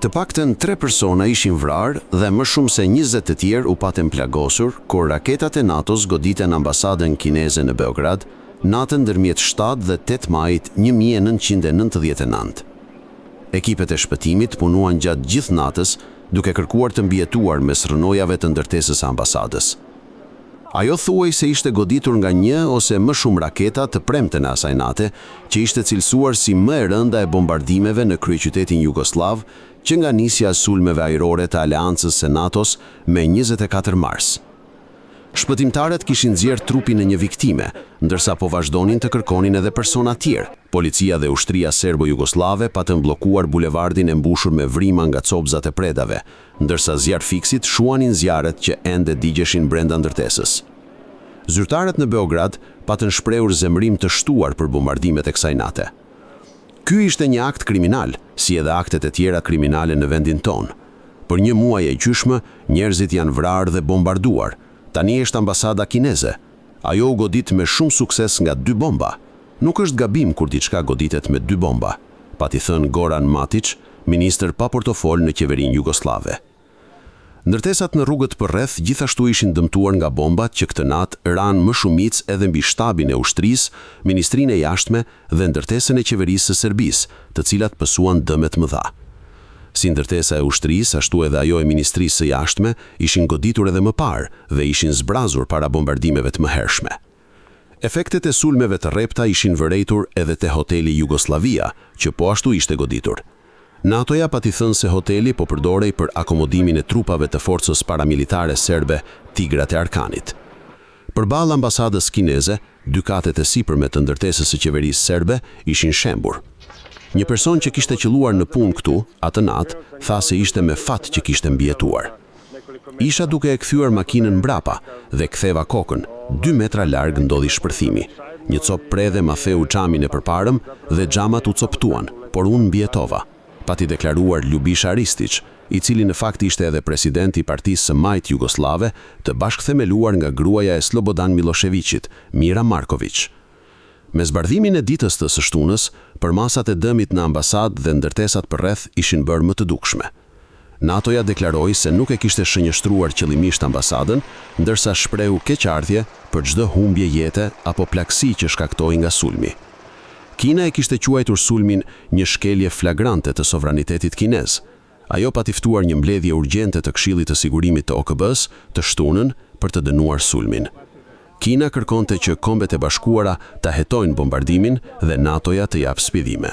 Të paktën 3 persona ishin vrarë dhe më shumë se 20 të tjerë u patën plagosur kur raketat e NATO-s goditën ambasadën kineze në Beograd, natën ndërmjet 7 dhe 8 majit 1999. Ekipet e shpëtimit punuan gjatë gjithë natës duke kërkuar të mbijetuar mes rrënojave të ndërtesës së ambasadës. Ajo thuaj se ishte goditur nga 1 ose më shumë raketa të premte në asaj nate, që ishte cilësuar si më e rënda e bombardimeve në kryeqytetin Jugoslav, që nga nisja e sulmeve ajrore të Aleancës së NATO-s me 24 mars. Shpëtimtarët kishin nxjerrë trupin e një viktime, ndërsa po vazhdonin të kërkonin edhe persona tjerë. Policia dhe ushtria serbo-jugoslave patën bllokuar bulevardin e mbushur me vrima nga copzat e predave, ndërsa zjarrfiksit shuanin zjarret që ende digjeshin brenda ndërtesës. Zyrtarët në Beograd patën shprehur zemërim të shtuar për bombardimet e kësaj nate. Ky ishte një akt kriminal, si edhe aktet e tjera kriminale në vendin tonë. Për një muaj e gjyshme, njerëzit janë vrarë dhe bombarduar. Tani është ambasada kineze. Ajo u godit me shumë sukses nga 2 bomba. Nuk është gabim kur diçka goditet me 2 bomba, pati thënë Goran Matić, ministër pa portofol në qeverinë jugoslave. Ndërtesat në rrugët përreth gjithashtu ishin dëmtuar nga bombat që këtë natë ranë më shumicë edhe mbi shtabin e ushtrisë, ministrinë e jashtme dhe ndërtesën e qeverisë së Serbisë, të cilat pësuan dëmet mëdha. Si ndërtesa e ushtrisë, ashtu edhe ajo e ministrisë së jashtme ishin goditur edhe më parë dhe ishin zbrazur para bombardimeve të mëhershme. Efektet e sulmeve të rrepta ishin vërejtur edhe te hoteli Jugoslavia, që po ashtu ishte goditur. NATO-ja pati thënë se hoteli po përdorej për akomodimin e trupave të forcës paramilitare serbe Tigrat e Arkanit. Përballë ambasadës kineze, 2 katet e sipërme të ndërtesës së qeverisë serbe ishin shembur. Një person që kishte qelluar në punë këtu, atë natë, tha se ishte me fat që kishte mbijetuar. Isha duke e kthyer makinën mbrapa dhe ktheva kokën. 2 metra larg ndodhi shpërthimi. Një cop predhe ma theu xhamin e përparëm dhe xhamat u coptuan, por unë mbijetova, pati deklaruar Ljubisha Ristić, i cili në fakt ishte edhe presidenti i Partisë së Majt Jugoslave, të bashkëthemeluar nga gruaja e Slobodan Miloševićit, Mira Marković. Me zbardhimin e ditës të së shtunës, përmasat e dëmit në ambasadë dhe ndërtesat përreth ishin bërë më të dukshme. NATO-ja deklaroi se nuk e kishte shënjëstruar qëllimisht ambasadën, ndërsa shprehu keqardhje për çdo humbje jete apo plagësi që shkaktoi nga sulmi. Kina e kishte quajtur sulmin një shkelje flagrante të sovranitetit kinez. Ajo pati ftuar një mbledhje urgjente të Këshillit të Sigurimit të OKB-s të shtunën për të dënuar sulmin. Kina kërkonte që Kombet e Bashkuara ta hetojnë bombardimin dhe NATO-ja të japë spjedhime.